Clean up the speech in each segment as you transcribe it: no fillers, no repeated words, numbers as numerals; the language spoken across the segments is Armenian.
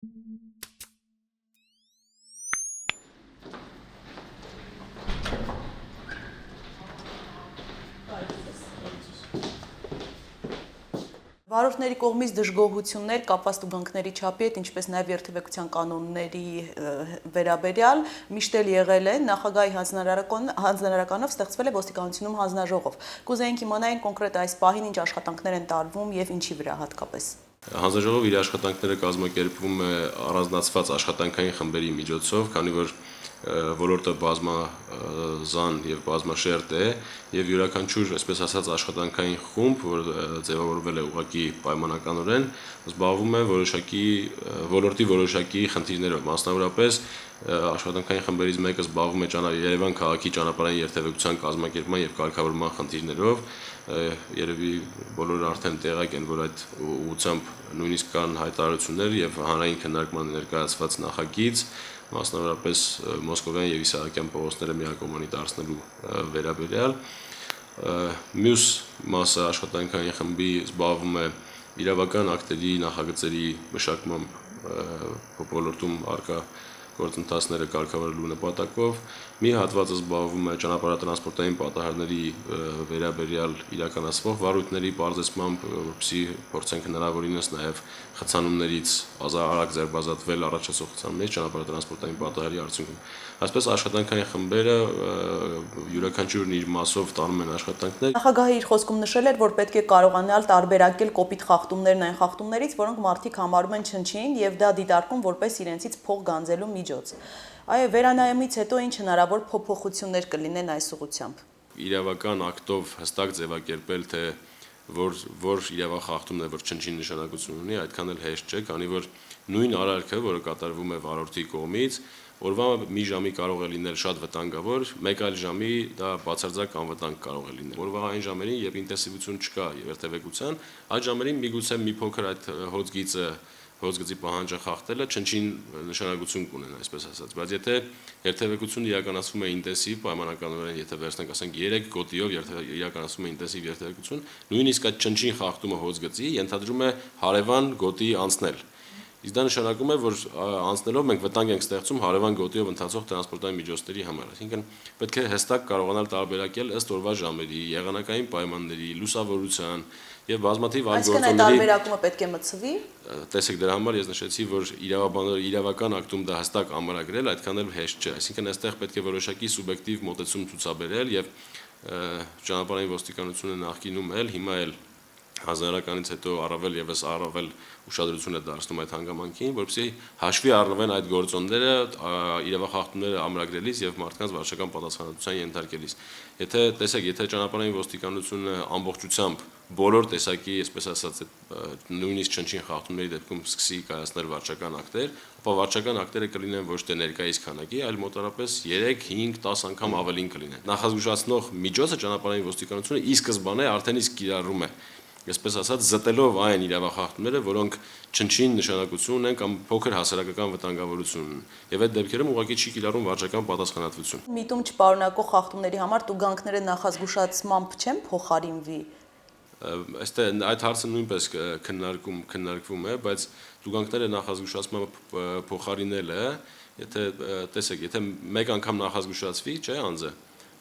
Վարորդների կողմից դժգոհություններ կապված տուգանքների չափի հետ, ինչպես նաև երթևեկության կանոնների վերաբերյալ միշտ էլ եղել են, նախագահի հանձնարարականով ստեղծվել է ոստիկանությունում հանձնաժողով։ Կուզեինք իմանալ կոնկրետ այս պահին ինչ աշխատանքներ են տարվում եւ ինչի վրա հատկապես։ Հանձնաժողովը իր աշխատանքները կազմակերպվում է առանձնացված աշխատանքային խմբերի միջոցով, քանի որ ոլորտը բազմազան եւ բազմաշերտ է եւ յուրաքանչյուր, այսպես ասած, աշխատանքային խումբ, որ ձևավորվել է ուղղակի պայմանականորեն, զբաղվում է ոլորտի որոշակի խնդիրներով, մասնավորապես աշխատանքային խմբերից մեկը զբաղվում է Երևան քաղաքի ճանապարհային երթևեկության կազմակերպման եւ կարգավորման խնդիրներով, երևի բոլորը արդեն տեղյակ են, որ այդ ուղղությամբ նույնիսկ կան հայտարարություններ եւ հանրային քննարկման ներկայացված նախագիծ, մասնավորապես Մոսկովյան եւ Իսահակյան փողոցները միակողմանի դարձնելու վերաբերյալ։ Մյուս մասը աշխատանքային խմբի զբաղվում է իրավական ակտերի նախագծերի մշակմամբ ոլորտում առկա գործընթացները կարգավորելու նպատակով, մի հատվածը զբաղվում է ճանապարհատրանսպորտային պատահարների վերաբերյալ իրականացվող վարույթների պարզեցմամբ, որպեսզի փորձենք հնարավորինս նաև խցանումներից արագ ձերբազատվել առաջացող խցանումներից ճանապարհատրանսպորտային պատահարի արդյունքում։ Այսպես աշխատանքային խմբերը յուրաքանչյուրն իր մասով տանում են աշխատանքներ։ Նախագահը իր խոսքում նշել էր, որ պետք է կարողանալ տարբերակել կոպիտ խախտումներն այն խախտումներից, որոնք մարդիկ համարում են չնչին եւ դա դիտարկում որպես իրենցից փող գանձելու միջոց։ Այո, վերանայումից հետո ինչ հնարավոր փոփոխություններ կլինեն այս ուղղությամբ։ Իրավական ակտով հստակ ձևակերպել, թե որ իրավախախտումն է, որ չնչին նշանակություն ունի, այդքան էլ հեշտ չէ, քանի որ նույն արարքը, որը կատարվում է վարորդի կողմից, օրվա մի ժամի կարող է լինել շատ վտանգավոր, մեկ այլ ժամի դա բացարձակ անվտանգ կարող է լինել։ Օրվա այն ժամերին, երբ ինտենսիվություն չկա երթևեկության, այդ ժամերին միգուցե մի փոքր այդ հոծգծի պահանջը խախտելը չնչին նշանակություն կունենա, այսպես ասած, բայց եթե երթևեկությունը իրականացվում է ինտենսիվ պայմանականորեն, եթե վերցնենք, ասենք 3 գոտիով իրականացվում է ինտենսիվ երթևեկություն, նույնիսկ այդ չնչին խախտումը հոծգծի ենթադրում է հարևան գոտի անցնել։ Իսկ դա նշանակում է, որ անցնելով մենք վտանգ ենք ստեղծում հարևան գոտիով ընթացող տրանսպորտային միջոցների համար, այսինքն պետք է հստակ կարողանալ տարբերակել ըստ օրվա ժամերի, եղանակային պայմանների, լուսավորության եւ բազմաթիվ այլ գործոնների։ Այսինքն այդ տարբերակումը պետք է մտցվի։ Տեսեք, դրա համար ես նշեցի, որ իրավական ակտում դա հստակ ամրագրել այդքան էլ հեշտ չէ, այսինքն այստեղ պետք է որոշակի սուբյեկտիվ մոտեցում ցուցաբերել եւ ճանապարհային ոստիկանությունը նախկինում էլ, հիմա էլ հանձնարարականից հետո առավել ուշադրություն է դարձնում այդ հանգամանքին, որպեսզի հաշվի առնվեն այդ գործոնները իրավախախտումները ամրագրելիս եւ մարդկանց վարչական պատասխանատվության ենթարկելիս։ Եթե ճանապարհային ոստիկանությունը ամբողջությամբ բոլոր տեսակի, այսպես ասած, նույնիսկ չնչին խախտումների դեպքում սկսի կայացնել վարչական ակտեր, ապա վարչական ակտերը կլինեն ոչ թե ներկայիս քանակի, այլ մոտավորապես 3, 5, 10 անգամ ավելին կլինեն։ Նախազգուշացնող միջոցը ճանապարհային ոստիկանությունը ի սկզբանե արդեն իսկ կիրառում է, այսպես ասած, զտելով այն իրավախախտումները, որոնք չնչին նշանակություն ունեն կամ փոքր հասարակական վտանգավորություն ունեն, եւ այդ դեպքերում ուղղակի չի կիրառում վարչական պատասխանատվություն։ Միտում չպարունակող խախտումների համար տուգանքները նախազգուշացմամբ չեն փոխարինվի։ Այդ հարցը նույնպես քննարկվում է, բայց տուգանքները նախազգուշացմամբ փոխարինելը, եթե մեկ անգամ նախազգուշացվի, չէ, անձը,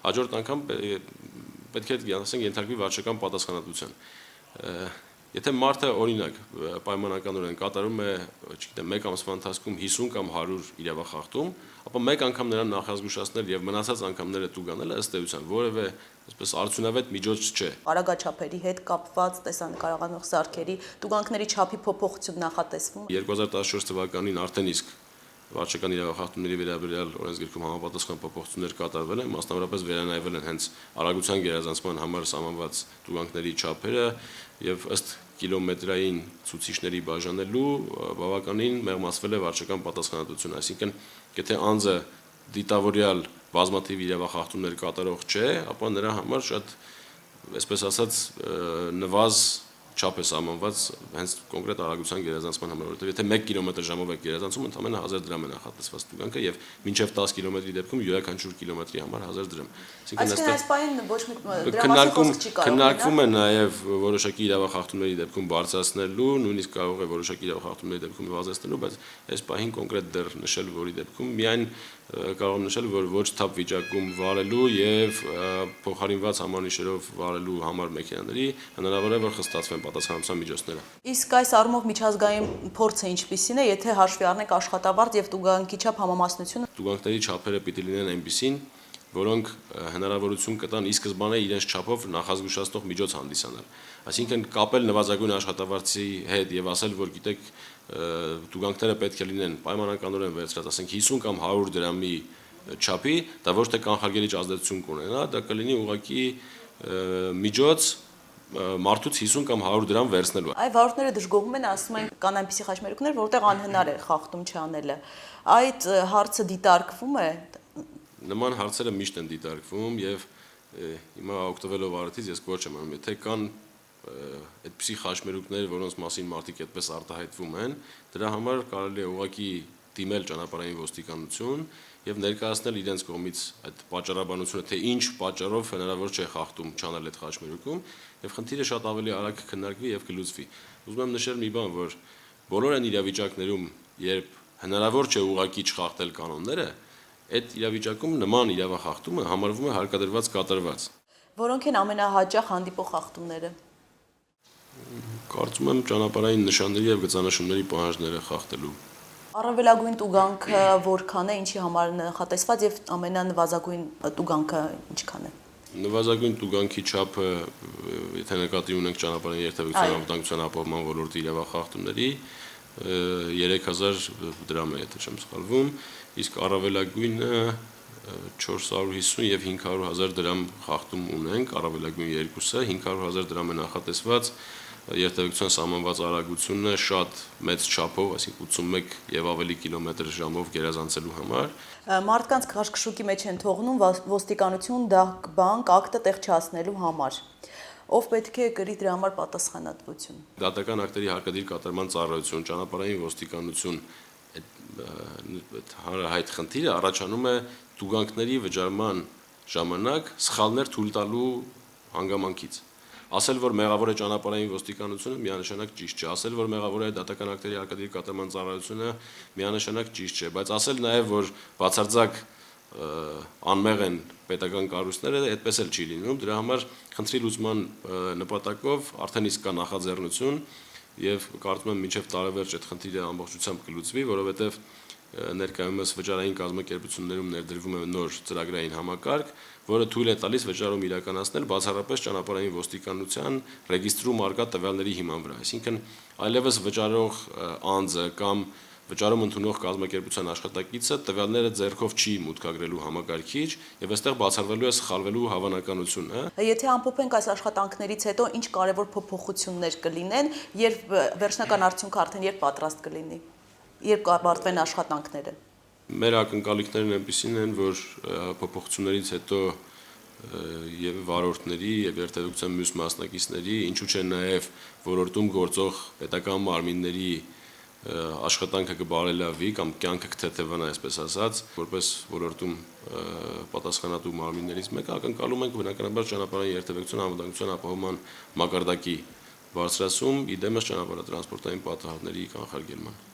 հաջորդ անգամ պետք է, ասենք, ենթարկվի վարչական պատասխանատվության։ Եթե մարդը, օրինակ, պայմանականորեն կատարում է, չգիտեմ, մեկ ամսվա ընթացքում 50 կամ 100 իրավախախտում, ապա մեկ անգամ նրան նախազգուշացնել եւ մնացած անգամները տուգանելը ըստ էության որևէ, այսպես, արդյունավետ միջոց չէ։ Արագաչափերի հետ կապված տեսանկարողանող սարքերի տուգանքների չափի փոփոխություն նախատեսվում։ 2014 թվականին արդեն իսկ վարչական իրավախախտումների վերաբերյալ օրենսգրքում համապատասխան փոփոխություններ կատարվել են, մասնավորապես վերանայվել են հենց արագության գերազանցման համար սահմանված տուգանքների չափերը եւ ըստ կիլոմետրային ցուցիչների բաժանելու բավականին մեղմացվել է վարչական պատասխանատվություն, այսինքն եթե անձը դիտավորյալ բազմաթիվ իրավախախտումներ կատարող չէ, ապա նրա համար շատ, այսպես ասած, նվազ չափ է սահմանված հենց կոնկրետ արագության գերազանցման համար, որովհետև եթե 1 կմ/ժ-ով եք գերազանցում, ընդամենը 1000 դրամ է նախատեսված տուգանքը եւ մինչեւ 10 կմ-ի դեպքում յուրաքանչյուր կիլոմետրի համար 1000 դրամ։ Այսինքն այս պահին ոչ մի դրամասի խոսք չի կարող։ Քննարկվում է նաեւ որոշակի իրավախախտումների դեպքում բարձրացնելու, նույնիսկ կարող է որոշակի իրավախախտումների դեպքում նվազեցնելու, բայց այս պահին կոնկրետ դեռ նշել որի դեպքում միայն կարող եմ նշել, որ ոչ թափ վիճակում վարելու եւ փոխարինված համանիշերով վարելու համար մեքենաների հնարավոր է որ խստացվեն պատասխանատվության միջոցները։ Իսկ այս առումով միջազգային փորձը ինչպիսին է, եթե հաշվի առնենք աշխատավարձ եւ տուգանքի չափ համամասնությունը։ Տուգանքների չափերը պիտի լինեն այնպիսին, որոնք հնարավորություն կտան ի սկզբանե իրենց չափով նախազգուշացնող միջոց հանդիսանալ։ Այսինքն կապել նվազագույն աշխատավարձի հետ եւ ասել, որ գիտեք, տուգանքները պետք է լինեն պայմանականորեն վերցրած, ասենք 50 կամ 100 դրամի չափի, դա ոչ թե կանխարգելիչ ազդեցություն կունենա, դա կլինի ուղղակի միջոց մարդուց 50 կամ 100 դրամ վերցնելու։ Այ վարորդները դժգոհում են, ասում են կան այնպիսի խաչմերուկներ, որտեղ անհնար է խախտում չանելը։ Այդ հարցը դիտարկվում է։ Նման հարցերը միշտ են դիտարկվում եւ հիմա օգտվելով առիթից ես կոչ եմ անում, եթե կան այդպիսի խաչմերուկներ, որոնց մասին մարդիկ այդպես արտահայտվում են, դրա համար կարելի է ուղղակի դիմել ճանապարհային ոստիկանություն եւ ներկայացնել իրենց կողմից այդ պատճառաբանությունը, թե ինչ պատճառով հնարավոր չէ խախտում չանել այդ խաչմերուկում եւ խնդիրը շատ ավելի արագ քննարկվի եւ կլուծվի։ Ուզում եմ նշել մի բան, որ բոլոր այն իրավիճակներում, երբ հնարավոր չէ ուղղակի չխախտել կանոնները, այդ իրավիճակում նման իրավախախտումը համարվում է հարկադրված կատարված։ Որոնք են ամենահաճախ հանդիպող խախտումները։ Կարծում եմ ճանապարհային նշանների եւ գծանշումների պահանջները խախտելու։ Առավելագույն տուգանքը որքան է, ինչի համար նախատեսված եւ ամենանվազագույն տուգանքը ինչքան է։ Նվազագույն տուգանքի չափը, եթե նկատի ունենք ճանապարհային երթևեկության անվտանգության ապահովման ոլորտի իրավախախտումների 3000 դրամ է, եթե չեմ սխալվում, իսկ առավելագույնը 450 եւ 500,000 դրամ խախտում ունենք, առավելագույն երկուսը 500,000 դրամ է նախատեսված երթևեկության սահմանված արագությունը շատ մեծ չափով, այսինքն 81 եւ ավելի կիլոմետր/ժ-ով գերազանցելու համար։ Մարդկանց քաշքշուկի մեջ են թողնում ոստիկանություն բանկ ակտը տեղչացնելու համար։ Ով պետք է կրի դրա համար պատասխանատվություն։ Դատական ակտերի հարկադիր կատարման ծառայություն, ճանապարհային ոստիկանություն այդ հանրահայտ խնդիրը առաջանում է տուգանքների վճարման ժամանակ սխալներ թույլ տալու հանգամանքից։ Ասել, որ մեղավոր է ճանապարհային ոստիկանությունը, միանշանակ ճիշտ չէ, ասել, որ մեղավոր է դատական ակտերի հարկադիր կատարման ծառայությունը, միանշանակ ճիշտ չէ, բայց ասել նաև, որ բացարձակ անմեղ են պետական կառույցները, այդպես էլ չի լինում, դրա համար խնդրի լուծման նպատակով արդեն իսկ կա նախաձեռնություն եւ կարծում եմ մինչեւ տարեվերջ այդ խնդիրը ամբողջությամբ կլուծվի, որովհետեւ ներկայումս վճարային կազմակերպություններում ներդրվում է նոր ծրագրային համակարգ, որը թույլ է տալիս վճարում իրականացնել բացառապես ճանապարհային ոստիկանության ռեգիստրում արկա տվյալների հիման վրա, այսինքն այլևս վճարող անձը կամ վճարում ընդունող կազմակերպության աշխատակիցը տվյալները ձեռքով չի մուտքագրելու համակարգիչ եւ այստեղ բացառվելու է սխալվելու հավանականությունը։ Եթե ամփոփենք այս աշխատանքներից հետո ինչ կարևոր փոփոխություններ կլինեն, երբ վերջնական արդյունքը արդեն երբ պատրաստ կլինի, երբ կավարտվեն աշխատանքները։ Մեր ակնկալիքներն այնպիսին են, որ փոփոխություններից հետո եւ վարորդների եւ երթևեկության մյուս մասնակիցների, ինչու՞ չէ նաեւ ոլորտում գործող պետական մարմինների աշխատանքը կբարելավի կամ կյանքը կթեթևանա, այսպես ասած, որպես ոլորտում պատասխանատու մարմիններից մեկը ակնկալում ենք բնականաբար ճանապարհային երթևեկության անվտանգության ապահովման մակարդակի բարձրացում, ի դեմս ճանապարհատրանսպորտային պատահարների կանխարգելման։